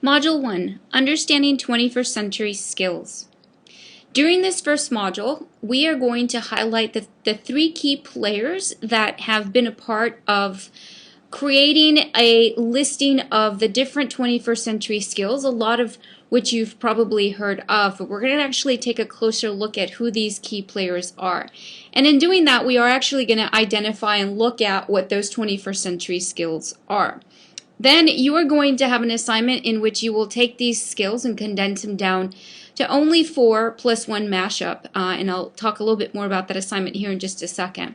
Module 1, Understanding 21st Century Skills. During this first module, we are going to highlight the three key players that have been a part of creating a listing of the different 21st century skills, a lot of which you've probably heard of, but we're going to actually take a closer look at who these key players are. And in doing that, we are actually going to identify and look at what those 21st century skills are. Then you are going to have an assignment in which you will take these skills and condense them down to only 4 plus 1 mashup, and I'll talk a little bit more about that assignment here in just a second.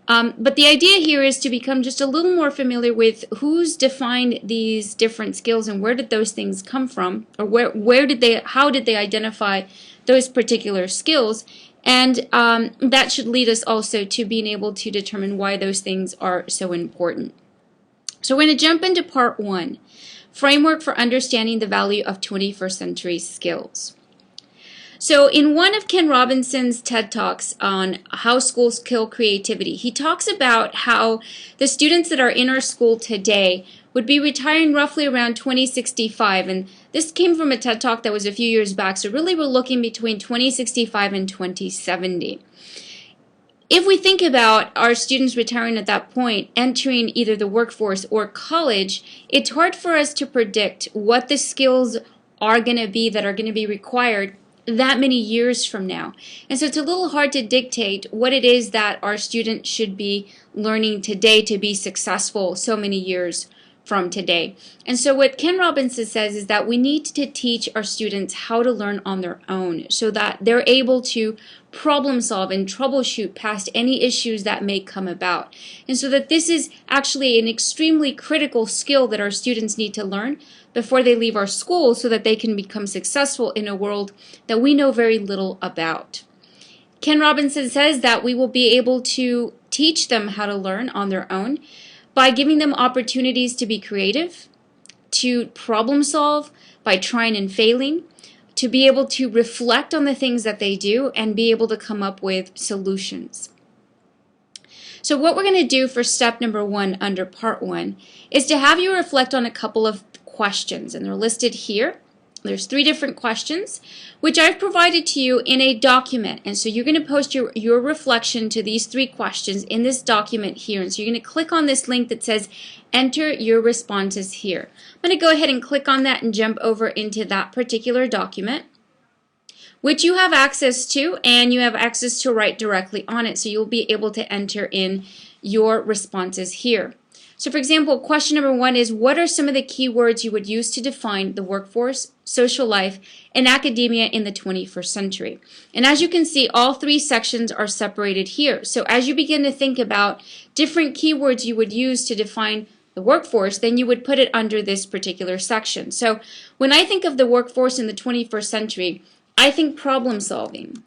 But the idea here is to become just a little more familiar with who's defined these different skills and where did those things come from, or how did they identify those particular skills, and that should lead us also to being able to determine why those things are so important. So we're going to jump into part 1, Framework for Understanding the Value of 21st Century Skills. So in one of Ken Robinson's TED Talks on how schools kill creativity, he talks about how the students that are in our school today would be retiring roughly around 2065. And this came from a TED Talk that was a few years back. So really we're looking between 2065 and 2070. If we think about our students retiring at that point, entering either the workforce or college, it's hard for us to predict what the skills are going to be that are going to be required that many years from now. And so it's a little hard to dictate what it is that our students should be learning today to be successful so many years from today. And so what Ken Robinson says is that we need to teach our students how to learn on their own so that they're able to problem solve and troubleshoot past any issues that may come about. And so that this is actually an extremely critical skill that our students need to learn before they leave our school so that they can become successful in a world that we know very little about. Ken Robinson says that we will be able to teach them how to learn on their own by giving them opportunities to be creative, to problem solve by trying and failing, to be able to reflect on the things that they do and be able to come up with solutions. So what we're going to do for step number 1 under part 1 is to have you reflect on a couple of questions, and they're listed here. There's 3 different questions which I've provided to you in a document, and so you're going to post your reflection to these 3 questions in this document here. And so you're going to click on this link that says enter your responses here. I'm going to go ahead and click on that and jump over into that particular document, which you have access to, and you have access to write directly on it, so you'll be able to enter in your responses here. So for example, question number 1 is, what are some of the key words you would use to define the workforce, social life, and academia in the 21st century? And as you can see, all 3 sections are separated here. So as you begin to think about different keywords you would use to define the workforce, then you would put it under this particular section. So when I think of the workforce in the 21st century, I think problem solving.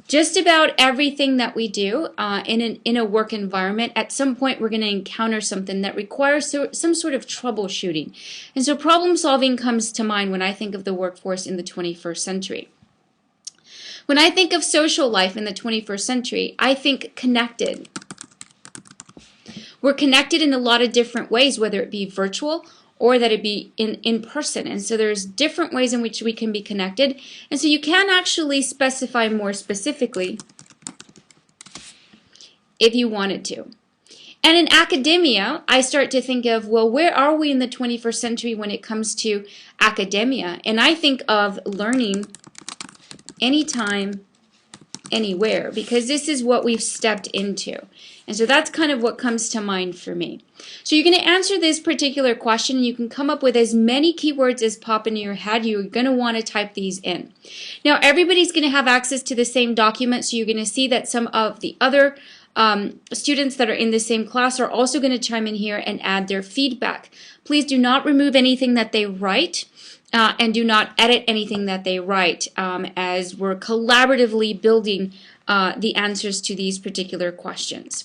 Just about everything that we do in a work environment, at some point we're going to encounter something that requires some sort of troubleshooting. And so problem solving comes to mind when I think of the workforce in the 21st century. When I think of social life in the 21st century, I think connected. We're connected in a lot of different ways, whether it be virtual or that it be in person. And so there's different ways in which we can be connected. And so you can actually specify more specifically if you wanted to. And in academia, I start to think of, well, where are we in the 21st century when it comes to academia? And I think of learning anytime, anywhere, because this is what we've stepped into. And so that's kind of what comes to mind for me. So you're going to answer this particular question, and you can come up with as many keywords as pop into your head. You're going to want to type these in. Now everybody's going to have access to the same document, so you're going to see that some of the other students that are in the same class are also going to chime in here and add their feedback. Please do not remove anything that they write. And do not edit anything that they write, as we're collaboratively building the answers to these particular questions.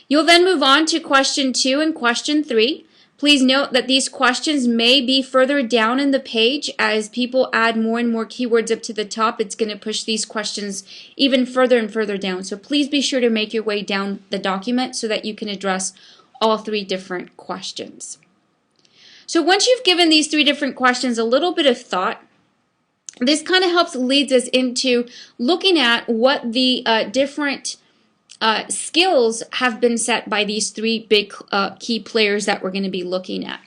You'll then move on to question 2 and question 3. Please note that these questions may be further down in the page. As people add more and more keywords up to the top, it's going to push these questions even further and further down. So please be sure to make your way down the document so that you can address all 3 different questions. So once you've given these three different questions a little bit of thought, this kind of leads us into looking at what the different skills have been set by these three big key players that we're going to be looking at.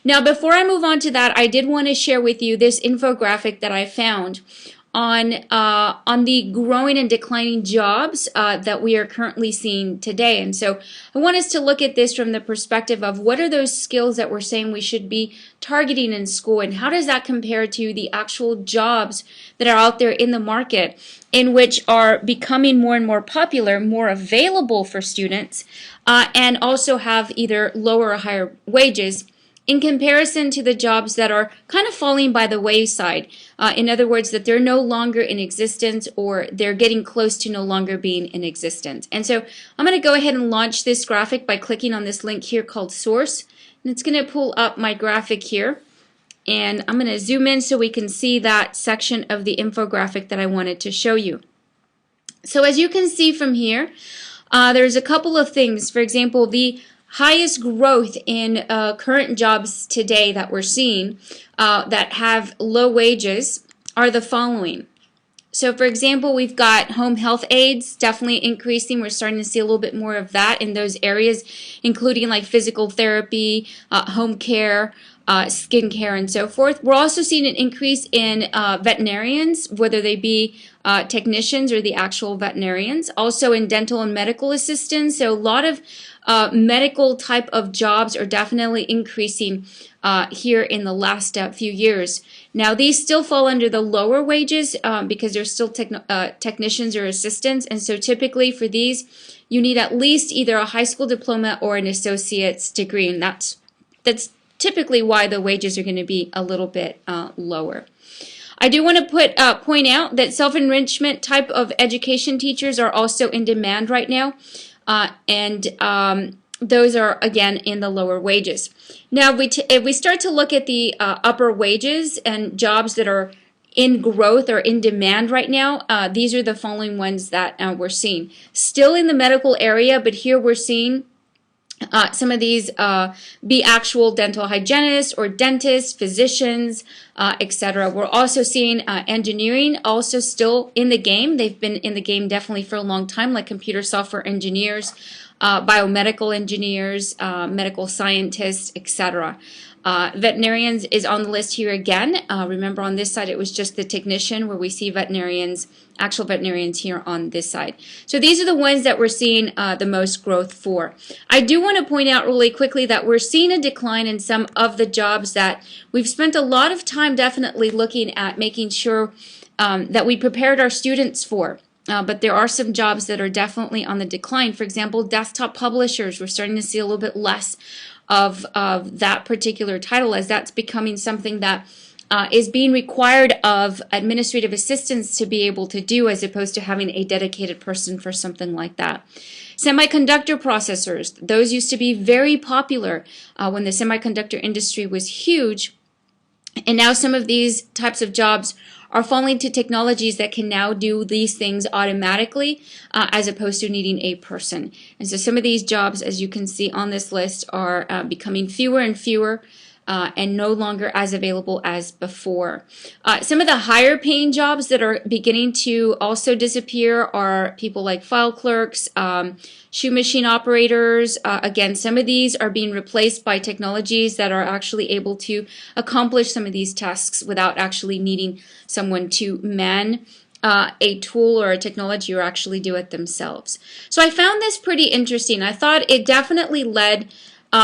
Now, before I move on to that, I did want to share with you this infographic that I found on the growing and declining jobs that we are currently seeing today. And so I want us to look at this from the perspective of what are those skills that we're saying we should be targeting in school, and how does that compare to the actual jobs that are out there in the market, in which are becoming more and more popular, more available for students, and also have either lower or higher wages, in comparison to the jobs that are kind of falling by the wayside. In other words, that they're no longer in existence, or they're getting close to no longer being in existence. And so I'm going to go ahead and launch this graphic by clicking on this link here called Source. And it's going to pull up my graphic here. And I'm going to zoom in so we can see that section of the infographic that I wanted to show you. So as you can see from here, there's a couple of things. For example, the highest growth in current jobs today that we're seeing that have low wages are the following. So for example, we've got home health aides definitely increasing. We're starting to see a little bit more of that in those areas, including like physical therapy, home care, skin care, and so forth. We're also seeing an increase in veterinarians, whether they be technicians or the actual veterinarians. Also in dental and medical assistants. So a lot of medical type of jobs are definitely increasing here in the last few years. Now these still fall under the lower wages because they're still technicians or assistants, and so typically for these you need at least either a high school diploma or an associate's degree, and that's typically why the wages are going to be a little bit lower. I do want to point out that self-enrichment type of education teachers are also in demand right now. Those are, again, in the lower wages. Now, if we start to look at the upper wages and jobs that are in growth or in demand right now, these are the following ones that we're seeing. Still in the medical area, but here we're seeing some of these be actual dental hygienists or dentists, physicians, etc. We're also seeing engineering also still in the game. They've been in the game definitely for a long time, like computer software engineers, biomedical engineers, medical scientists, etc. Veterinarians is on the list here again. Remember on this side it was just the technician, where we see veterinarians, actual veterinarians here on this side. So these are the ones that we're seeing the most growth for. I do want to point out really quickly that we're seeing a decline in some of the jobs that we've spent a lot of time definitely looking at making sure that we prepared our students for. But there are some jobs that are definitely on the decline. For example, desktop publishers, we're starting to see a little bit less of that particular title, as that's becoming something that is being required of administrative assistants to be able to do, as opposed to having a dedicated person for something like that. Semiconductor processors, those used to be very popular when the semiconductor industry was huge, and now some of these types of jobs are falling to technologies that can now do these things automatically as opposed to needing a person. And so some of these jobs, as you can see on this list, are becoming fewer and fewer and no longer as available as before. Some of the higher paying jobs that are beginning to also disappear are people like file clerks, shoe machine operators. Again, some of these are being replaced by technologies that are actually able to accomplish some of these tasks without actually needing someone to man a tool or a technology, or actually do it themselves. So I found this pretty interesting. I thought it definitely led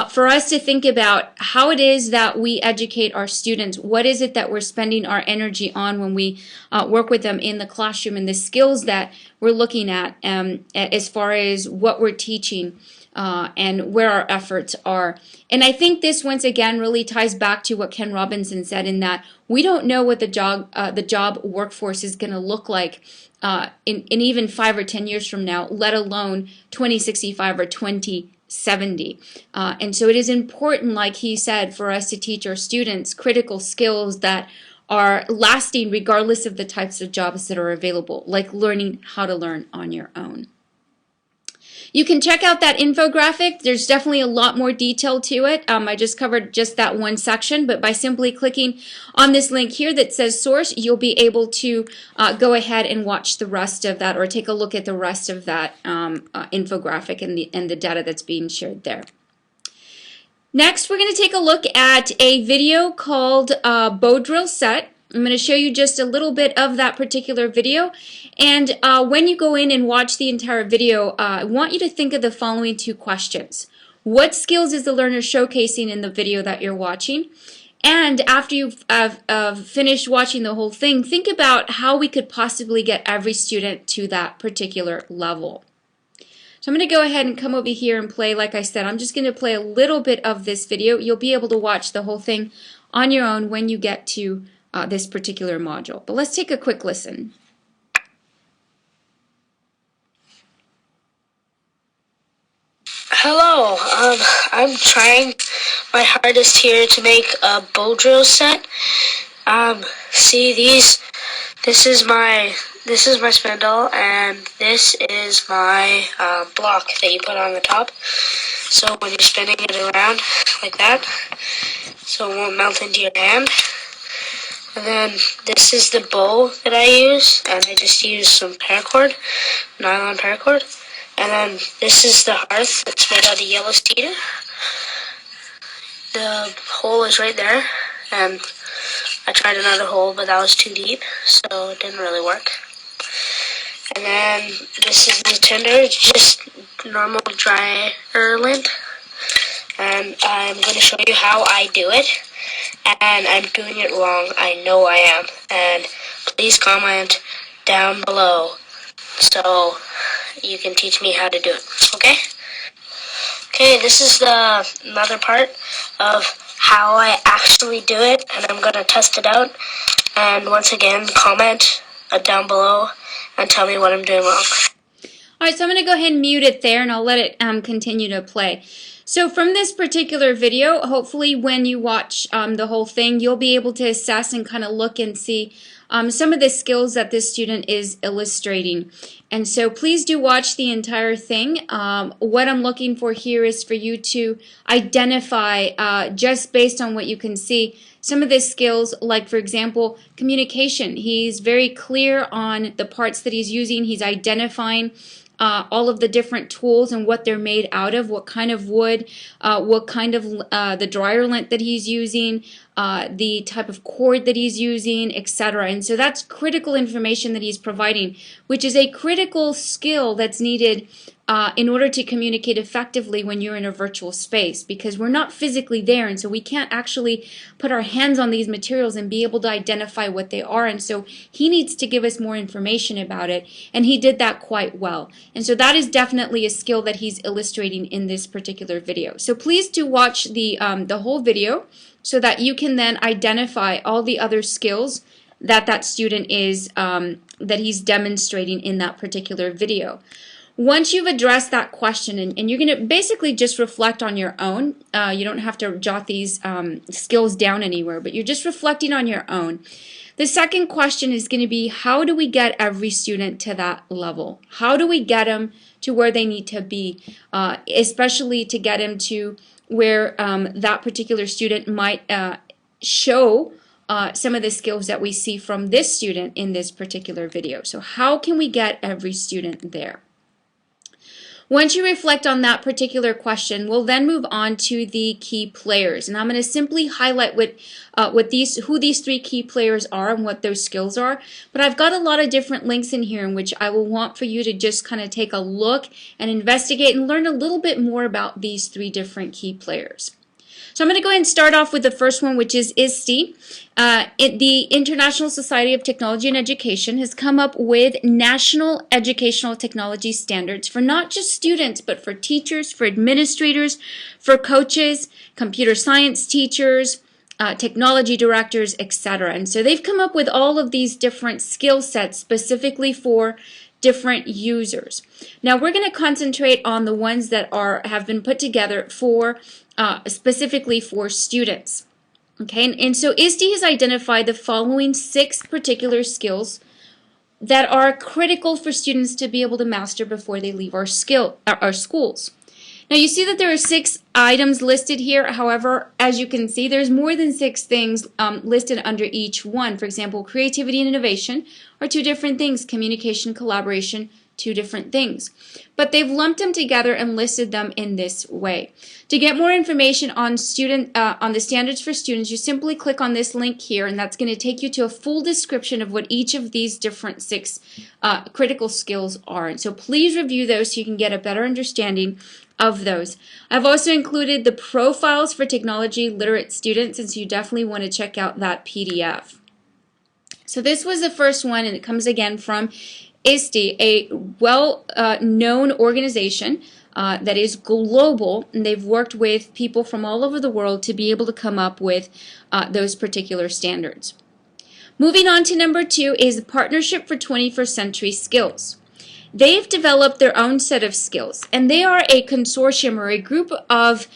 for us to think about how it is that we educate our students. What is it that we're spending our energy on when we work with them in the classroom, and the skills that we're looking at as far as what we're teaching and where our efforts are. And I think this once again really ties back to what Ken Robinson said, in that we don't know what the job workforce is going to look like in even 5 or 10 years from now, let alone 2065 or 2070. And so it is important, like he said, for us to teach our students critical skills that are lasting regardless of the types of jobs that are available, like learning how to learn on your own. You can check out that infographic. There's definitely a lot more detail to it. I just covered just that one section, but by simply clicking on this link here that says source, you'll be able to go ahead and watch the rest of that, or take a look at the rest of that infographic and the data that's being shared there. Next, we're going to take a look at a video called Bow Drill Set. I'm going to show you just a little bit of that particular video. And when you go in and watch the entire video, I want you to think of the following two questions. What skills is the learner showcasing in the video that you're watching? And after you've finished watching the whole thing, think about how we could possibly get every student to that particular level. So I'm going to go ahead and come over here and play. Like I said, I'm just going to play a little bit of this video. You'll be able to watch the whole thing on your own when you get to this particular module. But let's take a quick listen. Hello, I'm trying my hardest here to make a bow drill set. See this is my spindle, and this is my block that you put on the top. So when you're spinning it around like that, so it won't melt into your hand. And then this is the bow that I use, and I just use some paracord, nylon paracord. And then this is the hearth that's made out of yellow cedar. The hole is right there, and I tried another hole, but that was too deep, so it didn't really work. And then this is the tinder, it's just normal dry lint. And I'm going to show you how I do it. And I'm doing it wrong. I know I am. And please comment down below so you can teach me how to do it. Okay? Okay, this is another part of how I actually do it, and I'm going to test it out. And once again, comment down below and tell me what I'm doing wrong. Alright, so I'm going to go ahead and mute it there, and I'll let it continue to play. So from this particular video, hopefully when you watch the whole thing, you'll be able to assess and kind of look and see some of the skills that this student is illustrating. And so please do watch the entire thing. What I'm looking for here is for you to identify, just based on what you can see, some of the skills, like for example, communication. He's very clear on the parts that he's using. He's identifying all of the different tools and what they're made out of, what kind of wood, what kind of the dryer lint that he's using, the type of cord that he's using, etc. And so that's critical information that he's providing, which is a critical skill that's needed in order to communicate effectively when you're in a virtual space, because we're not physically there, and so we can't actually put our hands on these materials and be able to identify what they are. And so he needs to give us more information about it, and he did that quite well. And so that is definitely a skill that he's illustrating in this particular video. So please do watch the whole video so that you can then identify all the other skills that that student is that he's demonstrating in that particular video. Once you've addressed that question, and you're going to basically just reflect on your own, you don't have to jot these skills down anywhere, but you're just reflecting on your own. The second question is going to be, how do we get every student to that level? How do we get them to where they need to be, especially to get them to where that particular student might show some of the skills that we see from this student in this particular video. So how can we get every student there? Once you reflect on that particular question, we'll then move on to the key players. And I'm going to simply highlight who these three key players are and what those skills are. But I've got a lot of different links in here in which I will want for you to just kind of take a look and investigate and learn a little bit more about these three different key players. So I'm going to go ahead and start off with the first one, which is ISTE. The International Society of Technology and Education has come up with national educational technology standards for not just students, but for teachers, for administrators, for coaches, computer science teachers, technology directors, etc. And so they've come up with all of these different skill sets specifically for different users. Now we're going to concentrate on the ones that have been put together for specifically for students. Okay, and so ISTE has identified the following 6 particular skills that are critical for students to be able to master before they leave our schools. Now you see that there are 6 items listed here. However, as you can see, there's more than 6 things listed under each one. For example, creativity and innovation are 2 different things. Communication, collaboration, 2 different things. But they've lumped them together and listed them in this way. To get more information on on the standards for students, you simply click on this link here, and that's going to take you to a full description of what each of these different 6 critical skills are. And so please review those so you can get a better understanding of those. I've also included the profiles for technology literate students, and so you definitely want to check out that PDF. So this was the first one, and it comes again from ISTE, a well-known organization that is global, and they've worked with people from all over the world to be able to come up with those particular standards. Moving on to number 2 is the Partnership for 21st Century Skills. They've developed their own set of skills, and they are a consortium or a group of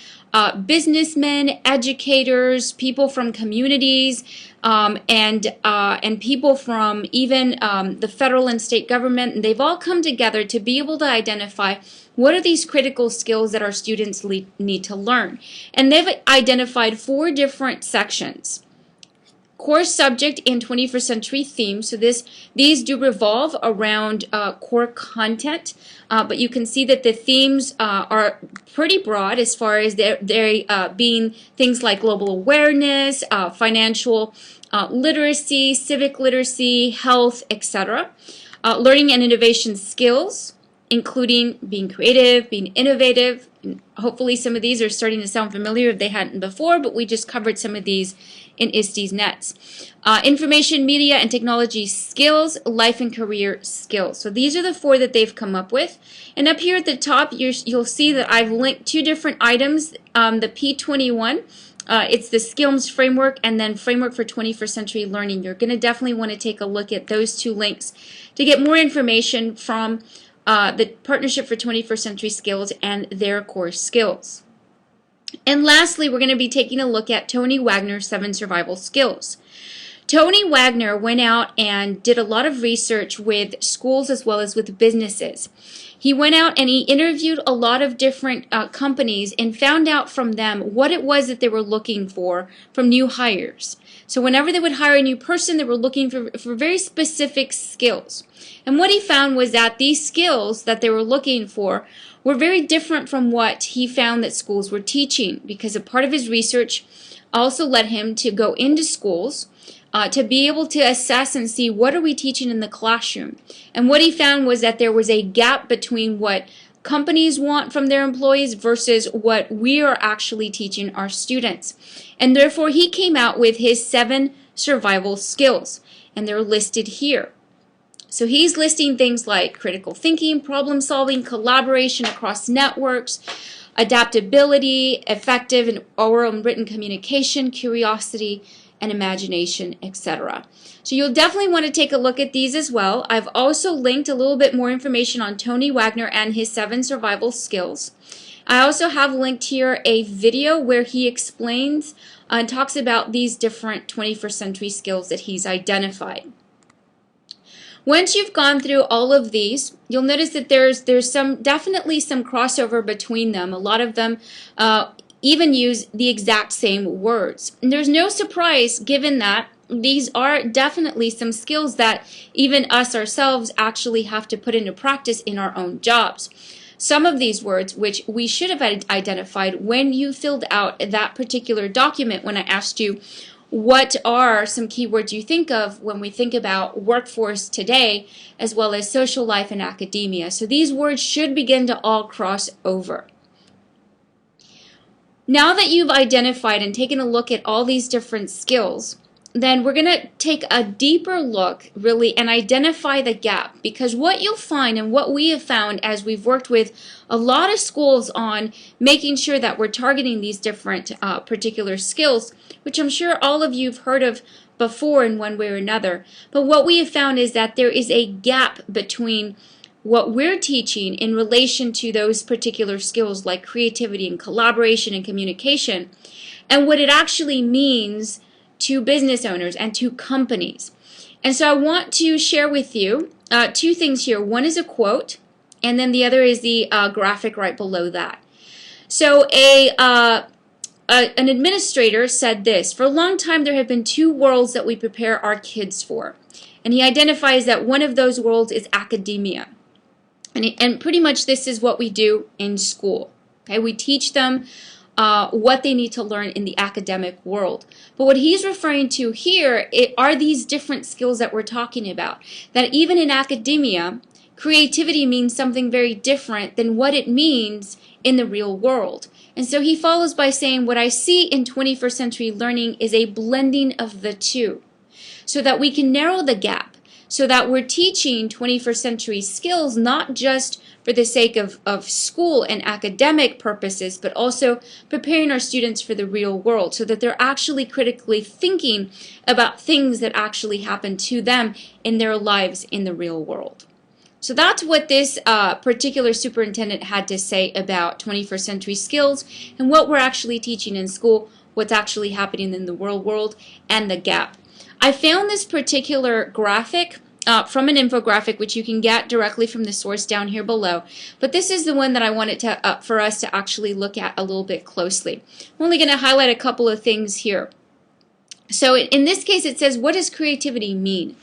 businessmen, educators, people from communities, and people from even the federal and state government. And they've all come together to be able to identify what are these critical skills that our students need to learn. And they've identified 4 different sections. Core subject and 21st century theme. So these do revolve around core content, but you can see that the themes are pretty broad as far as they being things like global awareness, financial literacy, civic literacy, health, etc. Learning and innovation skills, including being creative, being innovative. And hopefully some of these are starting to sound familiar if they hadn't before, but we just covered some of these in ISTE's nets. Information, media, and technology skills, life and career skills. So these are the 4 that they've come up with. And up here at the top, you'll see that I've linked 2 different items. The P21, it's the Skills Framework, and then Framework for 21st Century Learning. You're going to definitely want to take a look at those 2 links to get more information from the Partnership for 21st Century Skills and their core skills. And lastly, we're going to be taking a look at Tony Wagner's 7 survival skills. Tony Wagner went out and did a lot of research with schools as well as with businesses. He went out and he interviewed a lot of different companies and found out from them what it was that they were looking for from new hires. So whenever they would hire a new person, they were looking for very specific skills. And what he found was that these skills that they were looking for were very different from what he found that schools were teaching, because a part of his research also led him to go into schools to be able to assess and see what are we teaching in the classroom. And what he found was that there was a gap between what companies want from their employees versus what we are actually teaching our students. And therefore he came out with his 7 survival skills, and they're listed here. So he's listing things like critical thinking, problem solving, collaboration across networks, adaptability, effective and oral and written communication, curiosity, and imagination, etc. So you'll definitely want to take a look at these as well. I've also linked a little bit more information on Tony Wagner and his 7 survival skills. I also have linked here a video where he explains and talks about these different 21st century skills that he's identified. Once you've gone through all of these, you'll notice that there's definitely some crossover between them. A lot of them even use the exact same words. And there's no surprise given that these are definitely some skills that even us ourselves actually have to put into practice in our own jobs. Some of these words, which we should have identified when you filled out that particular document when I asked you what are some keywords you think of when we think about workforce today, as well as social life and academia. So these words should begin to all cross over. Now that you've identified and taken a look at all these different skills, then we're going to take a deeper look really and identify the gap, because what you'll find and what we have found as we've worked with a lot of schools on making sure that we're targeting these different particular skills, which I'm sure all of you have heard of before in one way or another, but what we have found is that there is a gap between what we're teaching in relation to those particular skills like creativity and collaboration and communication, and what it actually means to business owners and to companies. And so I want to share with you two things here. One is a quote, and then the other is the graphic right below that. So an administrator said this: for a long time there have been two worlds that we prepare our kids for. And he identifies that one of those worlds is academia. And pretty much this is what we do in school. Okay, we teach them what they need to learn in the academic world. But what he's referring to here are these different skills that we're talking about. That even in academia, creativity means something very different than what it means in the real world. And so he follows by saying, what I see in 21st century learning is a blending of the two, so that we can narrow the gap, so that we're teaching 21st century skills not just for the sake of school and academic purposes, but also preparing our students for the real world, so that they're actually critically thinking about things that actually happen to them in their lives in the real world. So that's what this particular superintendent had to say about 21st century skills and what we're actually teaching in school, what's actually happening in the real world, and the gap. I found this particular graphic from an infographic, which you can get directly from the source down here below. But this is the one that I wanted to for us to actually look at a little bit closely. I'm only going to highlight a couple of things here. So in this case, it says, what does creativity mean?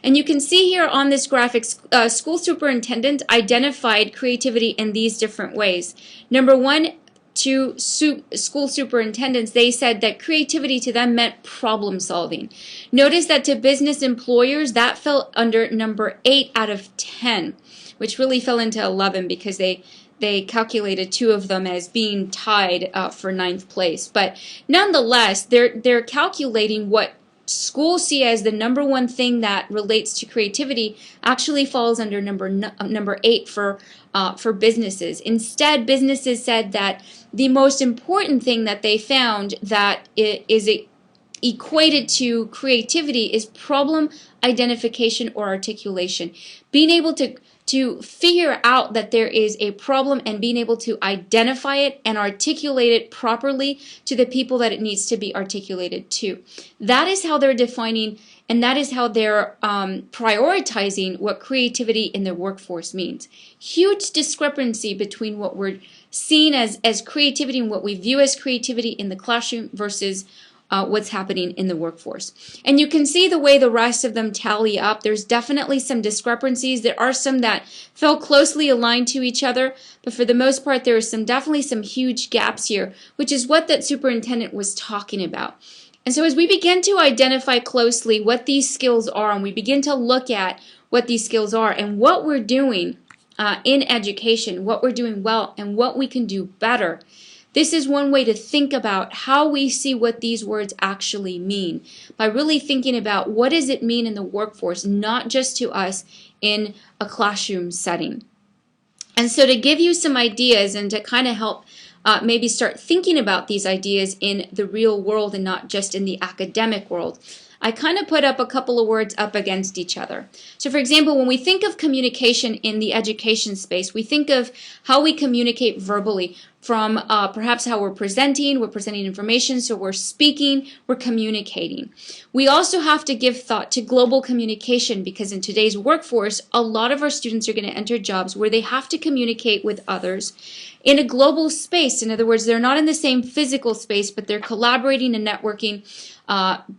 And you can see here on this graphic, school superintendent identified creativity in these different ways. Number one, to school superintendents, they said that creativity to them meant problem solving. Notice that to business employers, that fell under number 8 out of 10, which really fell into 11 because they calculated two of them as being tied for 9th place. But nonetheless, they're calculating what schools see as the number one thing that relates to creativity actually falls under number 8 for businesses. Instead, businesses said that the most important thing that they found that is equated to creativity is problem identification or articulation. Being able to figure out that there is a problem and being able to identify it and articulate it properly to the people that it needs to be articulated to. That is how they're defining, and that is how they're prioritizing what creativity in their workforce means. Huge discrepancy between what we're seeing as creativity and what we view as creativity in the classroom versus what's happening in the workforce. And you can see the way the rest of them tally up. There's definitely some discrepancies. There are some that fell closely aligned to each other, but for the most part, there are definitely some huge gaps here, which is what that superintendent was talking about. And so as we begin to identify closely what these skills are, and we begin to look at what these skills are and what we're doing in education, what we're doing well, and what we can do better, this is one way to think about how we see what these words actually mean, by really thinking about what does it mean in the workforce, not just to us in a classroom setting. And so to give you some ideas and to kind of help maybe start thinking about these ideas in the real world and not just in the academic world, I kind of put up a couple of words up against each other. So for example, when we think of communication in the education space, we think of how we communicate verbally, from perhaps how we're presenting information, so we're speaking, we're communicating. We also have to give thought to global communication, because in today's workforce, a lot of our students are going to enter jobs where they have to communicate with others in a global space. In other words, they're not in the same physical space, but they're collaborating and networking,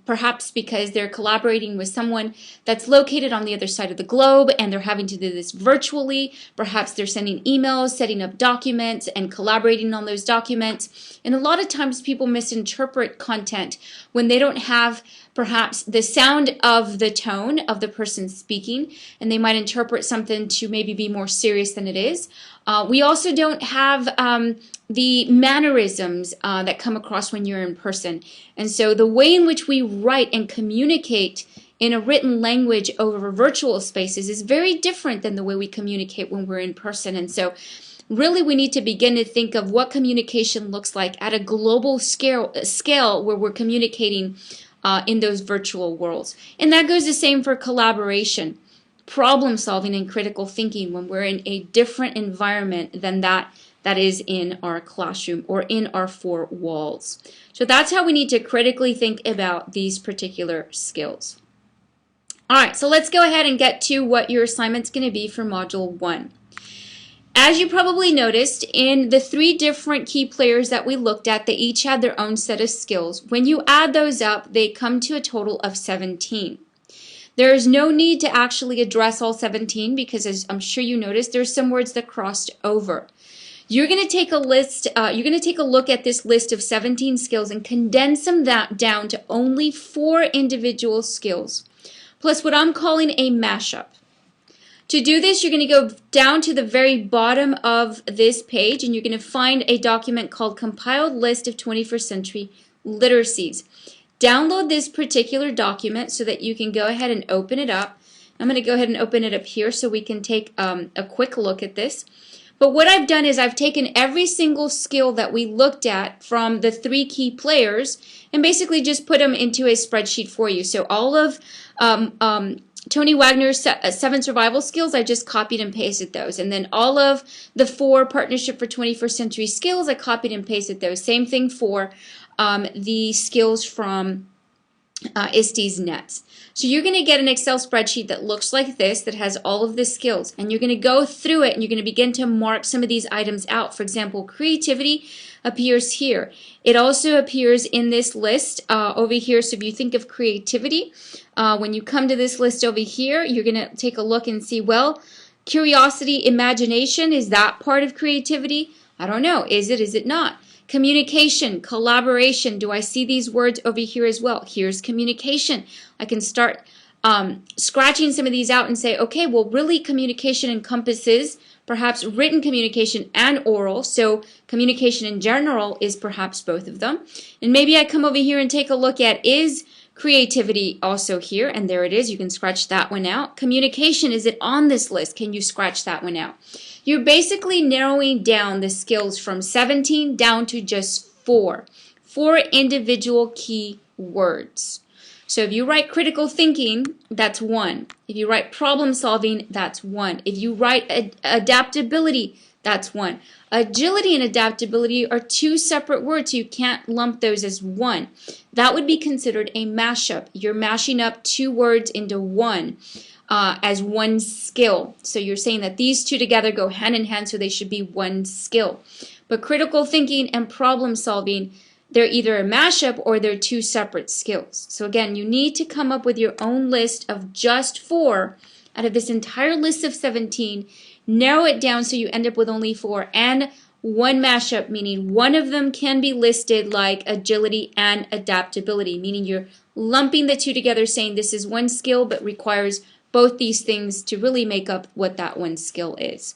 perhaps because they're collaborating with someone that's located on the other side of the globe, and they're having to do this virtually. Perhaps they're sending emails, setting up documents, and collaborating on those documents. And a lot of times people misinterpret content when they don't have perhaps the sound of the tone of the person speaking, and they might interpret something to maybe be more serious than it is. We also don't have the mannerisms that come across when you're in person. And so the way in which we write and communicate in a written language over virtual spaces is very different than the way we communicate when we're in person. And so really we need to begin to think of what communication looks like at a global scale where we're communicating in those virtual worlds. And that goes the same for collaboration, problem solving, and critical thinking when we're in a different environment than that is in our classroom or in our four walls. So that's how we need to critically think about these particular skills. All right, so let's go ahead and get to what your assignment's going to be for Module 1. As you probably noticed, in the 3 different key players that we looked at, they each had their own set of skills. When you add those up, they come to a total of 17. There is no need to actually address all 17 because, as I'm sure you noticed, there's some words that crossed over. You're going to take a list. You're going to take a look at this list of 17 skills and condense them down to only 4 individual skills, plus what I'm calling a mashup. To do this, you're going to go down to the very bottom of this page, and you're going to find a document called Compiled List of 21st Century Literacies. Download this particular document so that you can go ahead and open it up. I'm going to go ahead and open it up here so we can take a quick look at this. But what I've done is I've taken every single skill that we looked at from the 3 key players and basically just put them into a spreadsheet for you. So all of Tony Wagner's 7 survival skills, I just copied and pasted those. And then all of the 4 Partnership for 21st Century skills, I copied and pasted those. Same thing for the skills from ISTE's Nets. So you're going to get an Excel spreadsheet that looks like this, that has all of the skills. And you're going to go through it and you're going to begin to mark some of these items out. For example, creativity appears here. It also appears in this list over here. So if you think of creativity, when you come to this list over here, you're going to take a look and see, well, curiosity, imagination, is that part of creativity? I don't know. Is it? Is it not? Communication, collaboration. Do I see these words over here as well? Here's communication. I can start scratching some of these out and say, okay, well, really communication encompasses perhaps written communication and oral. So communication in general is perhaps both of them. And maybe I come over here and take a look at, is creativity also here? And there it is. You can scratch that one out. Communication, is it on this list? Can you scratch that one out? You're basically narrowing down the skills from 17 down to just 4 individual key words. So if you write critical thinking, that's 1. If you write problem solving, that's 1. If you write adaptability, that's 1. Agility and adaptability are 2 separate words. You can't lump those as 1. That would be considered a mashup. You're mashing up 2 words into 1. As 1 skill. So you're saying that these 2 together go hand in hand, so they should be 1 skill. But critical thinking and problem solving, they're either a mashup or they're 2 separate skills. So again, you need to come up with your own list of just 4 out of this entire list of 17. Narrow it down so you end up with only 4 and 1 mashup, meaning one of them can be listed like agility and adaptability, meaning you're lumping the 2 together, saying this is 1 skill but requires both these things to really make up what that 1 skill is.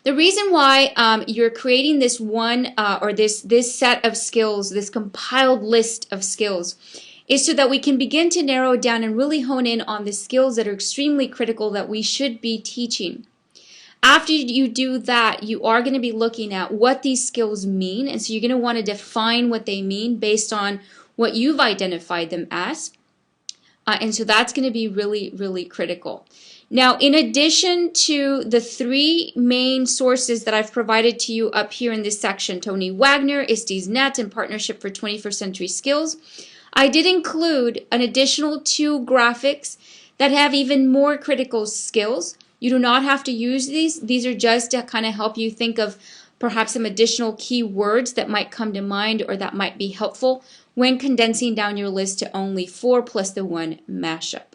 The reason why you're creating this this set of skills, this compiled list of skills, is so that we can begin to narrow down and really hone in on the skills that are extremely critical that we should be teaching. After you do that, you are going to be looking at what these skills mean, and so you're going to want to define what they mean based on what you've identified them as. And so that's going to be really, really critical. Now, in addition to the 3 main sources that I've provided to you up here in this section, Tony Wagner, ISTE's Net, and Partnership for 21st Century Skills, I did include an additional 2 graphics that have even more critical skills. You do not have to use these. These are just to kind of help you think of perhaps some additional key words that might come to mind or that might be helpful when condensing down your list to only 4 plus the 1 mashup.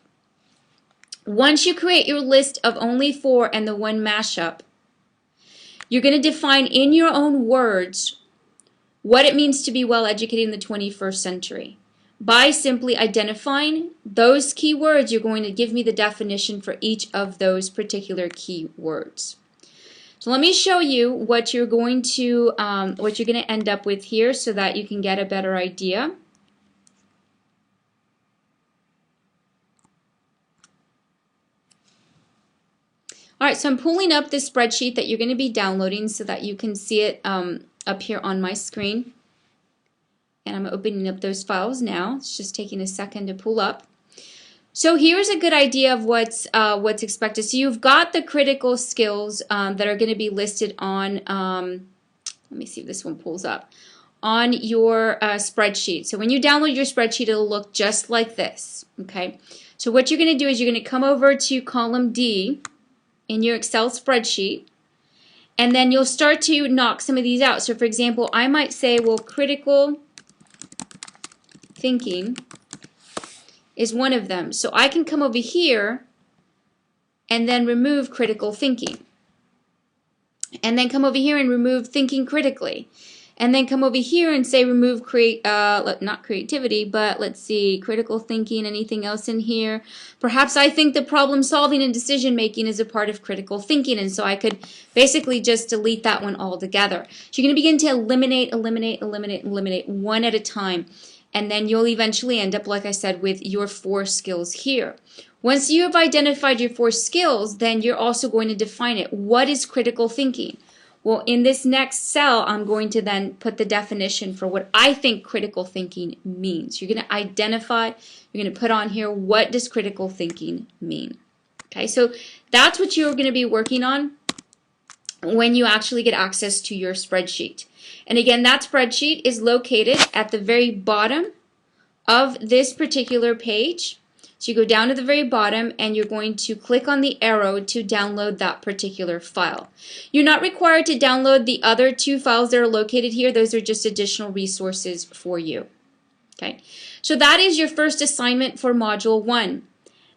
Once you create your list of only 4 and the 1 mashup, you're going to define in your own words what it means to be well educated in the 21st century. By simply identifying those key words, you're going to give me the definition for each of those particular key words. So let me show you what you're going to end up with here so that you can get a better idea. All right, so I'm pulling up this spreadsheet that you're going to be downloading so that you can see it up here on my screen. And I'm opening up those files now. It's just taking a second to pull up. So here's a good idea of what's expected. So you've got the critical skills that are going to be listed on, let me see if this one pulls up, on your spreadsheet. So when you download your spreadsheet, it'll look just like this, okay? So what you're going to do is you're going to come over to column D in your Excel spreadsheet, and then you'll start to knock some of these out. So for example, I might say, well, critical thinking is one of them. So I can come over here and then remove critical thinking. And then come over here and remove thinking critically. And then come over here and say remove not creativity, but let's see, critical thinking, anything else in here? Perhaps I think that problem solving and decision making is a part of critical thinking, and so I could basically just delete that one altogether. So you're going to begin to eliminate one at a time. And then you'll eventually end up, like I said, with your 4 skills here. Once you have identified your 4 skills, then you're also going to define it. What is critical thinking? Well, in this next cell, I'm going to then put the definition for what I think critical thinking means. You're going to identify, you're going to put on here, what does critical thinking mean? Okay, so that's what you're going to be working on when you actually get access to your spreadsheet. And again, that spreadsheet is located at the very bottom of this particular page. So you go down to the very bottom and you're going to click on the arrow to download that particular file. You're not required to download the other 2 files that are located here. Those are just additional resources for you. Okay, so that is your first assignment for Module 1.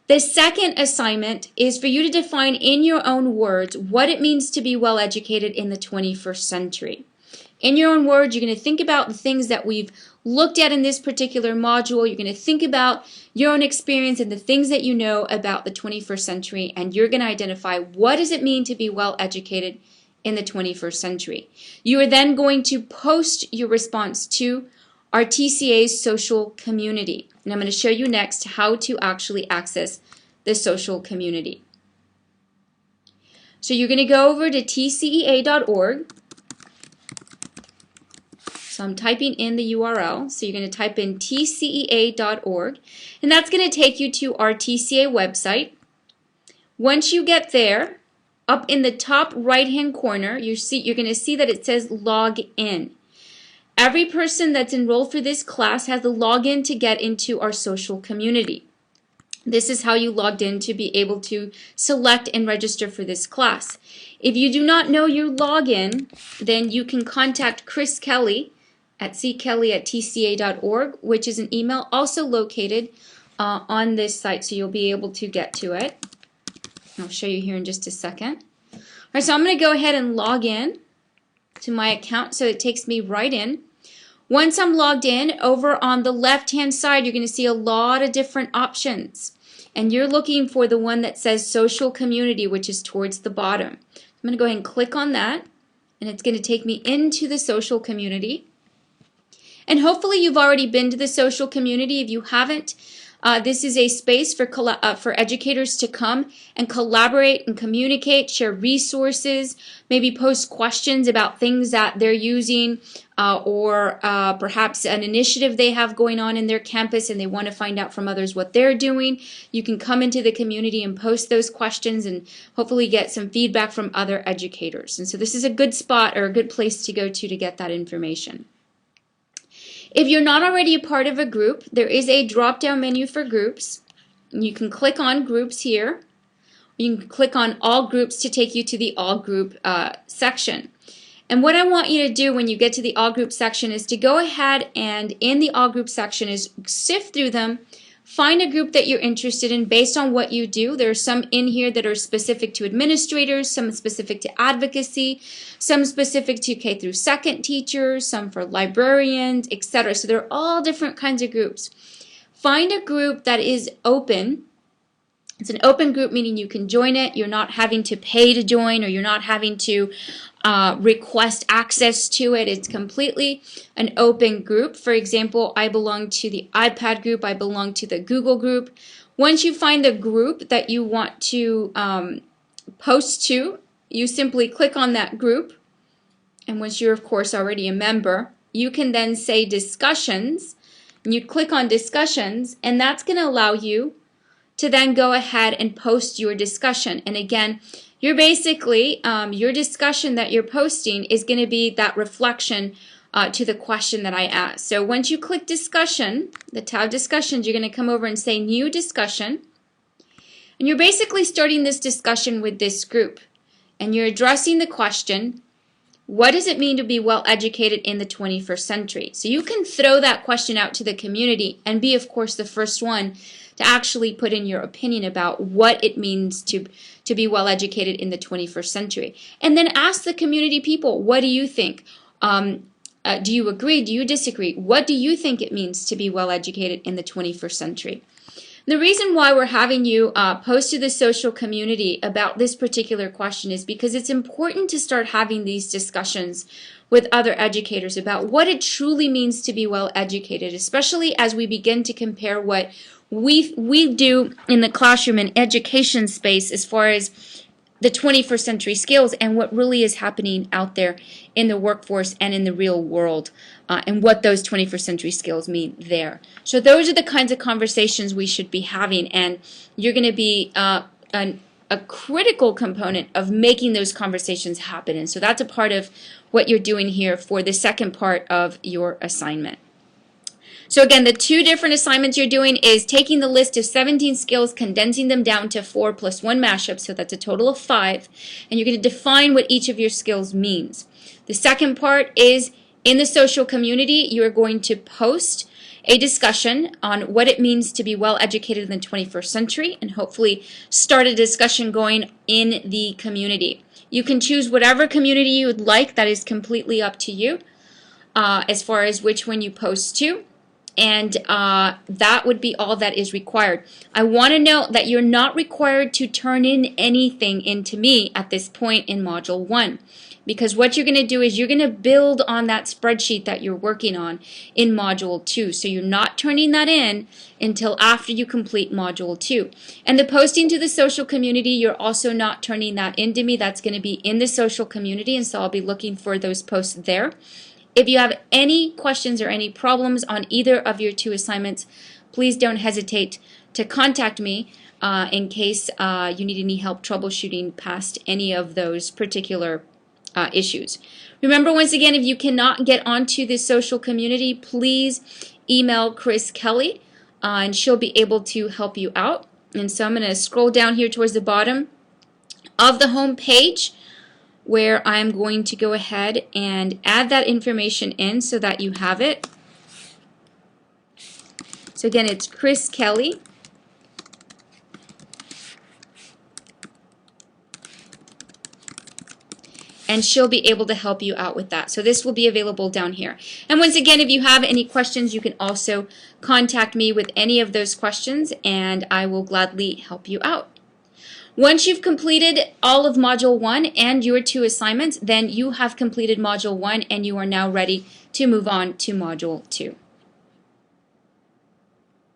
The second assignment is for you to define in your own words what it means to be well educated in the 21st century. In your own words, you're going to think about the things that we've looked at in this particular module. You're going to think about your own experience and the things that you know about the 21st century, and you're going to identify what does it mean to be well educated in the 21st century. You are then going to post your response to our TCA's social community. And I'm going to show you next how to actually access the social community. So you're going to go over to tcea.org. So I'm typing in the URL. So you're going to type in tcea.org, and that's going to take you to our TCA website. Once you get there, up in the top right-hand corner, you're going to see that it says log in. Every person that's enrolled for this class has a login to get into our social community. This is how you logged in to be able to select and register for this class. If you do not know your login, then you can contact Chris Kelly at ckelly@tca.org, which is an email also located on this site, so you'll be able to get to it. I'll show you here in just a second. All right, so I'm going to go ahead and log in to my account so it takes me right in. Once I'm logged in, over on the left-hand side, you're going to see a lot of different options. And you're looking for the one that says Social Community, which is towards the bottom. I'm going to go ahead and click on that, and it's going to take me into the social community. And hopefully you've already been to the social community. If you haven't, this is a space for educators to come and collaborate and communicate, share resources, maybe post questions about things that they're using or perhaps an initiative they have going on in their campus and they want to find out from others what they're doing. You can come into the community and post those questions and hopefully get some feedback from other educators. And so this is a good spot or a good place to go to get that information. If you're not already a part of a group, there is a drop-down menu for groups. You can click on groups here. You can click on all groups to take you to the all group section. And what I want you to do when you get to the all group section is to go ahead and in the all group section is sift through them, find a group that you're interested in based on what you do. There are some in here that are specific to administrators, some specific to advocacy, some specific to K through 2nd teachers, some for librarians, etc. So there are all different kinds of groups. Find a group that is open. It's an open group, meaning you can join it. You're not having to pay to join, or you're not having to request access to it. It's completely an open group. For example, I belong to the iPad group. I belong to the Google group. Once you find the group that you want to post to, you simply click on that group. And once you're, of course, already a member, you can then say discussions. And you click on discussions, and that's going to allow you to then go ahead and post your discussion. And again, you're basically, your discussion that you're posting is going to be that reflection to the question that I asked. So once you click discussion, the tab discussions, you're going to come over and say new discussion. And you're basically starting this discussion with this group. And you're addressing the question, what does it mean to be well educated in the 21st century? So you can throw that question out to the community and be, of course, the first one to actually put in your opinion about what it means to be well educated in the 21st century. And then ask the community people, what do you think? Do you agree? Do you disagree? What do you think it means to be well educated in the 21st century? The reason why we're having you post to the social community about this particular question is because it's important to start having these discussions with other educators about what it truly means to be well educated, especially as we begin to compare what we do in the classroom and education space as far as the 21st century skills and what really is happening out there in the workforce and in the real world, and what those 21st century skills mean there. So those are the kinds of conversations we should be having, and you're going to be a critical component of making those conversations happen. And so that's a part of what you're doing here for the second part of your assignment. So again, the two different assignments you're doing is taking the list of 17 skills, condensing them down to 4 plus 1 mashup, so that's a total of 5, and you're going to define what each of your skills means. The second part is in the social community, you're going to post a discussion on what it means to be well educated in the 21st century and hopefully start a discussion going in the community. You can choose whatever community you would like. That is completely up to you as far as which one you post to. And that would be all that is required. I want to note that you're not required to turn in anything into me at this point in Module 1. Because what you're going to do is you're going to build on that spreadsheet that you're working on in Module 2. So you're not turning that in until after you complete Module 2. And the posting to the social community, you're also not turning that into me. That's going to be in the social community, and so I'll be looking for those posts there. If you have any questions or any problems on either of your two assignments, please don't hesitate to contact me in case you need any help troubleshooting past any of those particular issues. Remember, once again, if you cannot get onto the social community, please email Chris Kelly and she'll be able to help you out. And so I'm going to scroll down here towards the bottom of the home page, where I'm going to go ahead and add that information in so that you have it. So again, it's Chris Kelly. And she'll be able to help you out with that. So this will be available down here. And once again, if you have any questions, you can also contact me with any of those questions, and I will gladly help you out. Once you've completed all of Module 1 and your two assignments, then you have completed Module 1 and you are now ready to move on to Module 2.